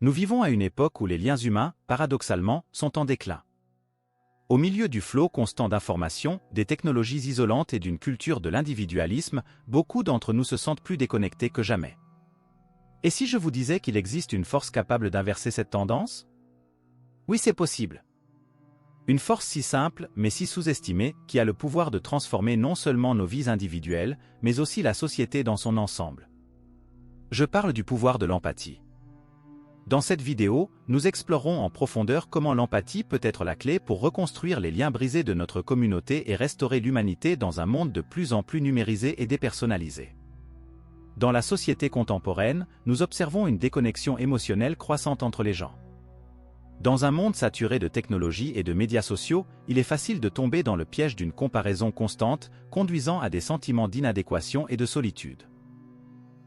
Nous vivons à une époque où les liens humains, paradoxalement, sont en déclin. Au milieu du flot constant d'informations, des technologies isolantes et d'une culture de l'individualisme, beaucoup d'entre nous se sentent plus déconnectés que jamais. Et si je vous disais qu'il existe une force capable d'inverser cette tendance? Oui, c'est possible. Une force si simple, mais si sous-estimée, qui a le pouvoir de transformer non seulement nos vies individuelles, mais aussi la société dans son ensemble. Je parle du pouvoir de l'empathie. Dans cette vidéo, nous explorerons en profondeur comment l'empathie peut être la clé pour reconstruire les liens brisés de notre communauté et restaurer l'humanité dans un monde de plus en plus numérisé et dépersonnalisé. Dans la société contemporaine, nous observons une déconnexion émotionnelle croissante entre les gens. Dans un monde saturé de technologies et de médias sociaux, il est facile de tomber dans le piège d'une comparaison constante, conduisant à des sentiments d'inadéquation et de solitude.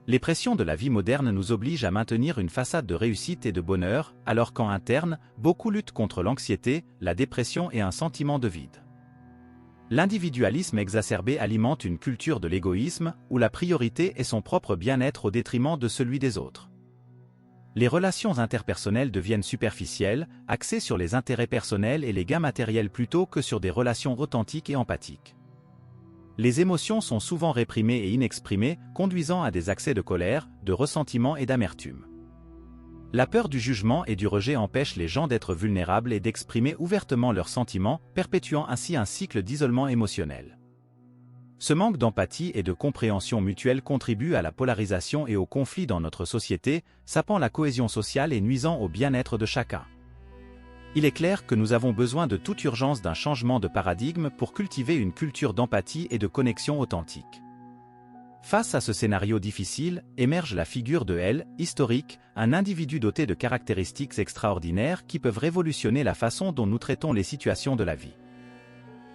Les pressions de la vie moderne nous obligent à maintenir une façade de réussite et de bonheur, alors qu'en interne, beaucoup luttent contre l'anxiété, la dépression et un sentiment de vide. L'individualisme exacerbé alimente une culture de l'égoïsme, où la priorité est son propre bien-être au détriment de celui des autres. Les relations interpersonnelles deviennent superficielles, axées sur les intérêts personnels et les gains matériels plutôt que sur des relations authentiques et empathiques. Les émotions sont souvent réprimées et inexprimées, conduisant à des accès de colère, de ressentiment et d'amertume. La peur du jugement et du rejet empêche les gens d'être vulnérables et d'exprimer ouvertement leurs sentiments, perpétuant ainsi un cycle d'isolement émotionnel. Ce manque d'empathie et de compréhension mutuelle contribue à la polarisation et au conflit dans notre société, sapant la cohésion sociale et nuisant au bien-être de chacun. Il est clair que nous avons besoin de toute urgence d'un changement de paradigme pour cultiver une culture d'empathie et de connexion authentique. Face à ce scénario difficile, émerge la figure de L, historique, un individu doté de caractéristiques extraordinaires qui peuvent révolutionner la façon dont nous traitons les situations de la vie.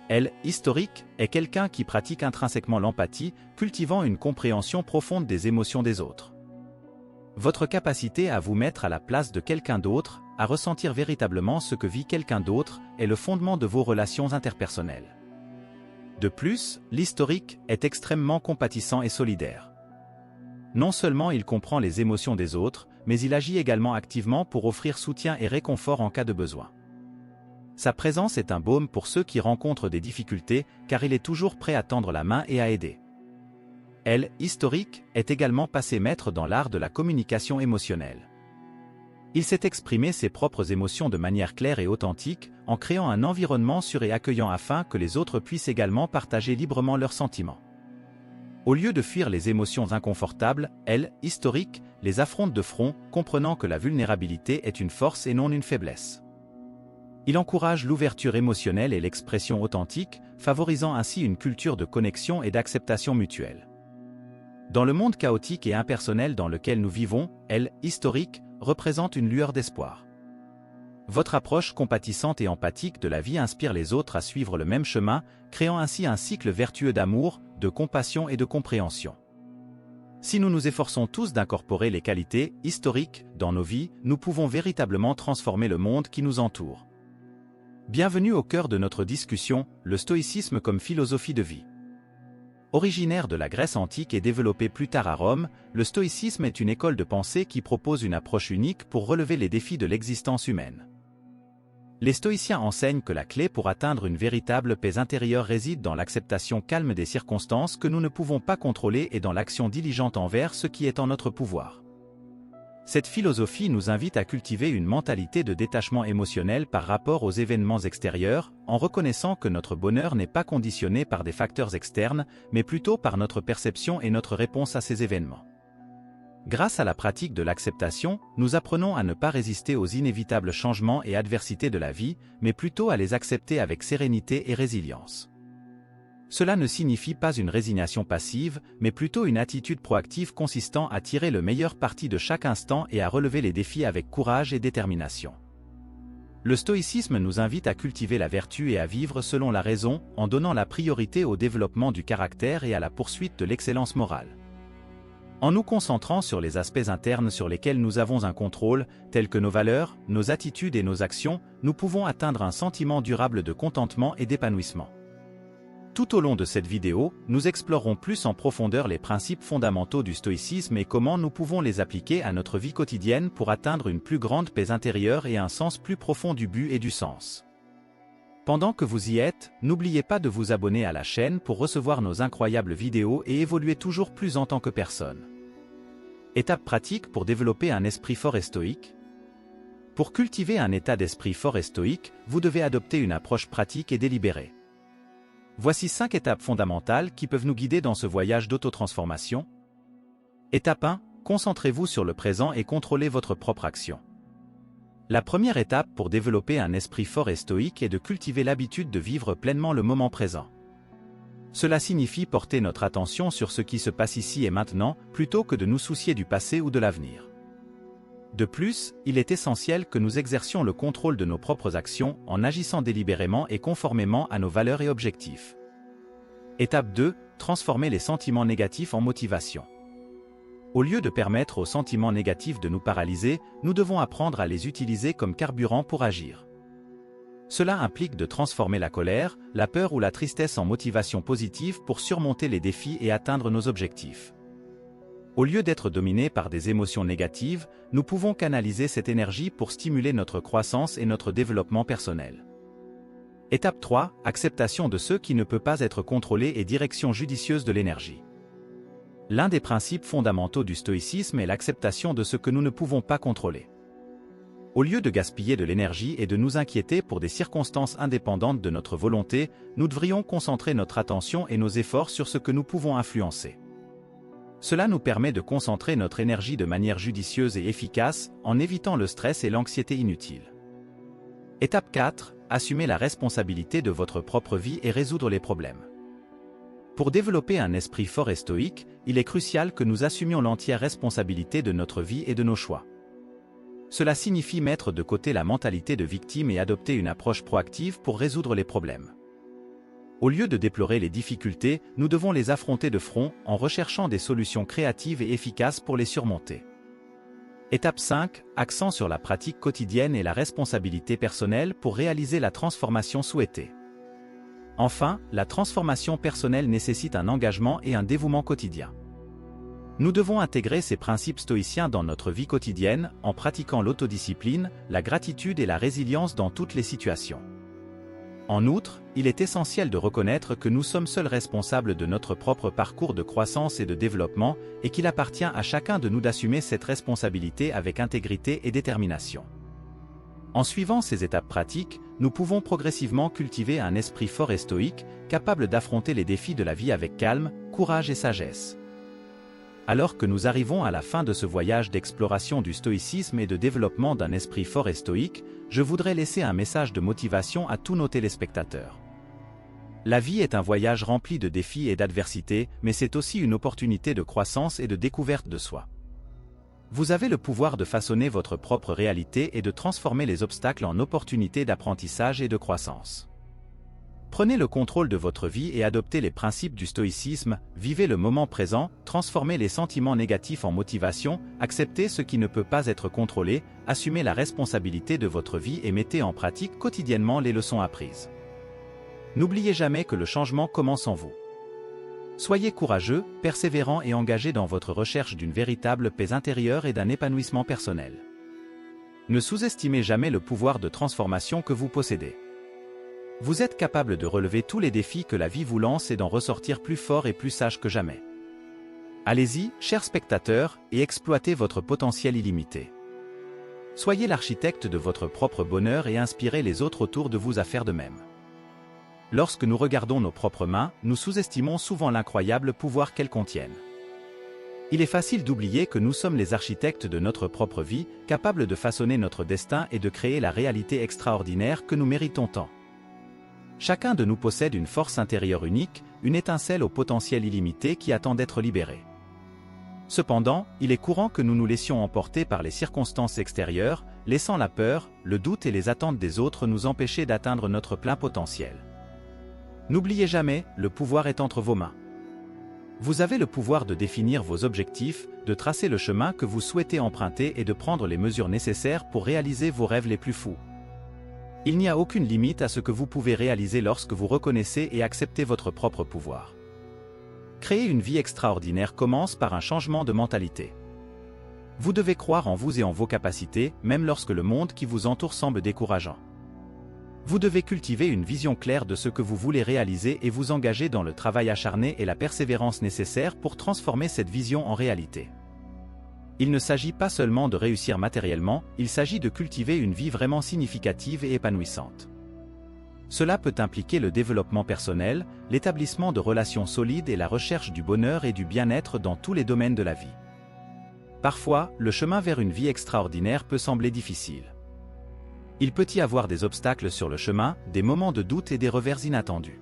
L, historique, est quelqu'un qui pratique intrinsèquement l'empathie, cultivant une compréhension profonde des émotions des autres. Votre capacité à vous mettre à la place de quelqu'un d'autre, à ressentir véritablement ce que vit quelqu'un d'autre, est le fondement de vos relations interpersonnelles. De plus, l'historique est extrêmement compatissant et solidaire. Non seulement il comprend les émotions des autres, mais il agit également activement pour offrir soutien et réconfort en cas de besoin. Sa présence est un baume pour ceux qui rencontrent des difficultés, car il est toujours prêt à tendre la main et à aider. Elle, historique, est également passé maître dans l'art de la communication émotionnelle. Il sait exprimer ses propres émotions de manière claire et authentique, en créant un environnement sûr et accueillant afin que les autres puissent également partager librement leurs sentiments. Au lieu de fuir les émotions inconfortables, elle, historique, les affronte de front, comprenant que la vulnérabilité est une force et non une faiblesse. Il encourage l'ouverture émotionnelle et l'expression authentique, favorisant ainsi une culture de connexion et d'acceptation mutuelle. Dans le monde chaotique et impersonnel dans lequel nous vivons, elle, historique, représente une lueur d'espoir. Votre approche compatissante et empathique de la vie inspire les autres à suivre le même chemin, créant ainsi un cycle vertueux d'amour, de compassion et de compréhension. Si nous nous efforçons tous d'incorporer les qualités historiques dans nos vies, nous pouvons véritablement transformer le monde qui nous entoure. Bienvenue au cœur de notre discussion, le stoïcisme comme philosophie de vie. Originaire de la Grèce antique et développé plus tard à Rome, le stoïcisme est une école de pensée qui propose une approche unique pour relever les défis de l'existence humaine. Les stoïciens enseignent que la clé pour atteindre une véritable paix intérieure réside dans l'acceptation calme des circonstances que nous ne pouvons pas contrôler et dans l'action diligente envers ce qui est en notre pouvoir. Cette philosophie nous invite à cultiver une mentalité de détachement émotionnel par rapport aux événements extérieurs, en reconnaissant que notre bonheur n'est pas conditionné par des facteurs externes, mais plutôt par notre perception et notre réponse à ces événements. Grâce à la pratique de l'acceptation, nous apprenons à ne pas résister aux inévitables changements et adversités de la vie, mais plutôt à les accepter avec sérénité et résilience. Cela ne signifie pas une résignation passive, mais plutôt une attitude proactive consistant à tirer le meilleur parti de chaque instant et à relever les défis avec courage et détermination. Le stoïcisme nous invite à cultiver la vertu et à vivre selon la raison, en donnant la priorité au développement du caractère et à la poursuite de l'excellence morale. En nous concentrant sur les aspects internes sur lesquels nous avons un contrôle, tels que nos valeurs, nos attitudes et nos actions, nous pouvons atteindre un sentiment durable de contentement et d'épanouissement. Tout au long de cette vidéo, nous explorerons plus en profondeur les principes fondamentaux du stoïcisme et comment nous pouvons les appliquer à notre vie quotidienne pour atteindre une plus grande paix intérieure et un sens plus profond du but et du sens. Pendant que vous y êtes, n'oubliez pas de vous abonner à la chaîne pour recevoir nos incroyables vidéos et évoluer toujours plus en tant que personne. Étape pratique pour développer un esprit fort et stoïque. Pour cultiver un état d'esprit fort et stoïque, vous devez adopter une approche pratique et délibérée. Voici 5 étapes fondamentales qui peuvent nous guider dans ce voyage d'autotransformation. Étape 1. Concentrez-vous sur le présent et contrôlez votre propre action. La première étape pour développer un esprit fort et stoïque est de cultiver l'habitude de vivre pleinement le moment présent. Cela signifie porter notre attention sur ce qui se passe ici et maintenant, plutôt que de nous soucier du passé ou de l'avenir. De plus, il est essentiel que nous exercions le contrôle de nos propres actions en agissant délibérément et conformément à nos valeurs et objectifs. Étape 2. Transformer les sentiments négatifs en motivation. Au lieu de permettre aux sentiments négatifs de nous paralyser, nous devons apprendre à les utiliser comme carburant pour agir. Cela implique de transformer la colère, la peur ou la tristesse en motivation positive pour surmonter les défis et atteindre nos objectifs. Au lieu d'être dominés par des émotions négatives, nous pouvons canaliser cette énergie pour stimuler notre croissance et notre développement personnel. Étape 3. Acceptation de ce qui ne peut pas être contrôlé et direction judicieuse de l'énergie. L'un des principes fondamentaux du stoïcisme est l'acceptation de ce que nous ne pouvons pas contrôler. Au lieu de gaspiller de l'énergie et de nous inquiéter pour des circonstances indépendantes de notre volonté, nous devrions concentrer notre attention et nos efforts sur ce que nous pouvons influencer. Cela nous permet de concentrer notre énergie de manière judicieuse et efficace, en évitant le stress et l'anxiété inutiles. Étape 4. Assumez la responsabilité de votre propre vie et résoudre les problèmes. Pour développer un esprit fort et stoïque, il est crucial que nous assumions l'entière responsabilité de notre vie et de nos choix. Cela signifie mettre de côté la mentalité de victime et adopter une approche proactive pour résoudre les problèmes. Au lieu de déplorer les difficultés, nous devons les affronter de front en recherchant des solutions créatives et efficaces pour les surmonter. Étape 5. Accent sur la pratique quotidienne et la responsabilité personnelle pour réaliser la transformation souhaitée. Enfin, la transformation personnelle nécessite un engagement et un dévouement quotidien. Nous devons intégrer ces principes stoïciens dans notre vie quotidienne en pratiquant l'autodiscipline, la gratitude et la résilience dans toutes les situations. En outre, il est essentiel de reconnaître que nous sommes seuls responsables de notre propre parcours de croissance et de développement et qu'il appartient à chacun de nous d'assumer cette responsabilité avec intégrité et détermination. En suivant ces étapes pratiques, nous pouvons progressivement cultiver un esprit fort et stoïque, capable d'affronter les défis de la vie avec calme, courage et sagesse. Alors que nous arrivons à la fin de ce voyage d'exploration du stoïcisme et de développement d'un esprit fort et stoïque, je voudrais laisser un message de motivation à tous nos téléspectateurs. La vie est un voyage rempli de défis et d'adversités, mais c'est aussi une opportunité de croissance et de découverte de soi. Vous avez le pouvoir de façonner votre propre réalité et de transformer les obstacles en opportunités d'apprentissage et de croissance. Prenez le contrôle de votre vie et adoptez les principes du stoïcisme, vivez le moment présent, transformez les sentiments négatifs en motivation, acceptez ce qui ne peut pas être contrôlé, assumez la responsabilité de votre vie et mettez en pratique quotidiennement les leçons apprises. N'oubliez jamais que le changement commence en vous. Soyez courageux, persévérant et engagé dans votre recherche d'une véritable paix intérieure et d'un épanouissement personnel. Ne sous-estimez jamais le pouvoir de transformation que vous possédez. Vous êtes capable de relever tous les défis que la vie vous lance et d'en ressortir plus fort et plus sage que jamais. Allez-y, chers spectateurs, et exploitez votre potentiel illimité. Soyez l'architecte de votre propre bonheur et inspirez les autres autour de vous à faire de même. Lorsque nous regardons nos propres mains, nous sous-estimons souvent l'incroyable pouvoir qu'elles contiennent. Il est facile d'oublier que nous sommes les architectes de notre propre vie, capables de façonner notre destin et de créer la réalité extraordinaire que nous méritons tant. Chacun de nous possède une force intérieure unique, une étincelle au potentiel illimité qui attend d'être libérée. Cependant, il est courant que nous nous laissions emporter par les circonstances extérieures, laissant la peur, le doute et les attentes des autres nous empêcher d'atteindre notre plein potentiel. N'oubliez jamais, le pouvoir est entre vos mains. Vous avez le pouvoir de définir vos objectifs, de tracer le chemin que vous souhaitez emprunter et de prendre les mesures nécessaires pour réaliser vos rêves les plus fous. Il n'y a aucune limite à ce que vous pouvez réaliser lorsque vous reconnaissez et acceptez votre propre pouvoir. Créer une vie extraordinaire commence par un changement de mentalité. Vous devez croire en vous et en vos capacités, même lorsque le monde qui vous entoure semble décourageant. Vous devez cultiver une vision claire de ce que vous voulez réaliser et vous engager dans le travail acharné et la persévérance nécessaires pour transformer cette vision en réalité. Il ne s'agit pas seulement de réussir matériellement, il s'agit de cultiver une vie vraiment significative et épanouissante. Cela peut impliquer le développement personnel, l'établissement de relations solides et la recherche du bonheur et du bien-être dans tous les domaines de la vie. Parfois, le chemin vers une vie extraordinaire peut sembler difficile. Il peut y avoir des obstacles sur le chemin, des moments de doute et des revers inattendus.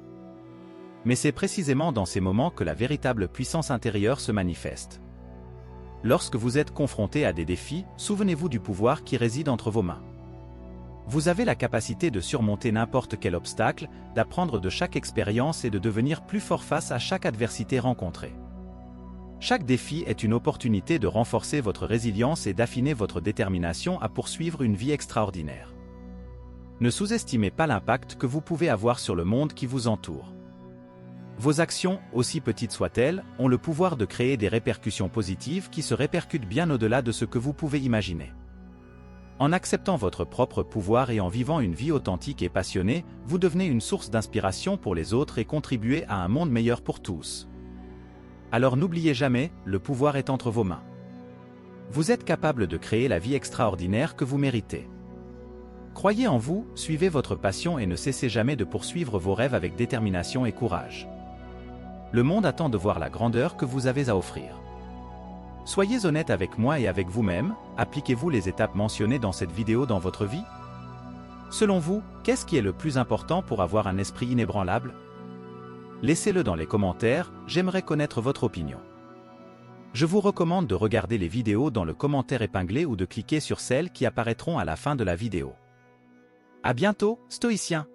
Mais c'est précisément dans ces moments que la véritable puissance intérieure se manifeste. Lorsque vous êtes confronté à des défis, souvenez-vous du pouvoir qui réside entre vos mains. Vous avez la capacité de surmonter n'importe quel obstacle, d'apprendre de chaque expérience et de devenir plus fort face à chaque adversité rencontrée. Chaque défi est une opportunité de renforcer votre résilience et d'affiner votre détermination à poursuivre une vie extraordinaire. Ne sous-estimez pas l'impact que vous pouvez avoir sur le monde qui vous entoure. Vos actions, aussi petites soient-elles, ont le pouvoir de créer des répercussions positives qui se répercutent bien au-delà de ce que vous pouvez imaginer. En acceptant votre propre pouvoir et en vivant une vie authentique et passionnée, vous devenez une source d'inspiration pour les autres et contribuez à un monde meilleur pour tous. Alors n'oubliez jamais, le pouvoir est entre vos mains. Vous êtes capable de créer la vie extraordinaire que vous méritez. Croyez en vous, suivez votre passion et ne cessez jamais de poursuivre vos rêves avec détermination et courage. Le monde attend de voir la grandeur que vous avez à offrir. Soyez honnête avec moi et avec vous-même, appliquez-vous les étapes mentionnées dans cette vidéo dans votre vie? Selon vous, qu'est-ce qui est le plus important pour avoir un esprit inébranlable? Laissez-le dans les commentaires, j'aimerais connaître votre opinion. Je vous recommande de regarder les vidéos dans le commentaire épinglé ou de cliquer sur celles qui apparaîtront à la fin de la vidéo. À bientôt, stoïciens!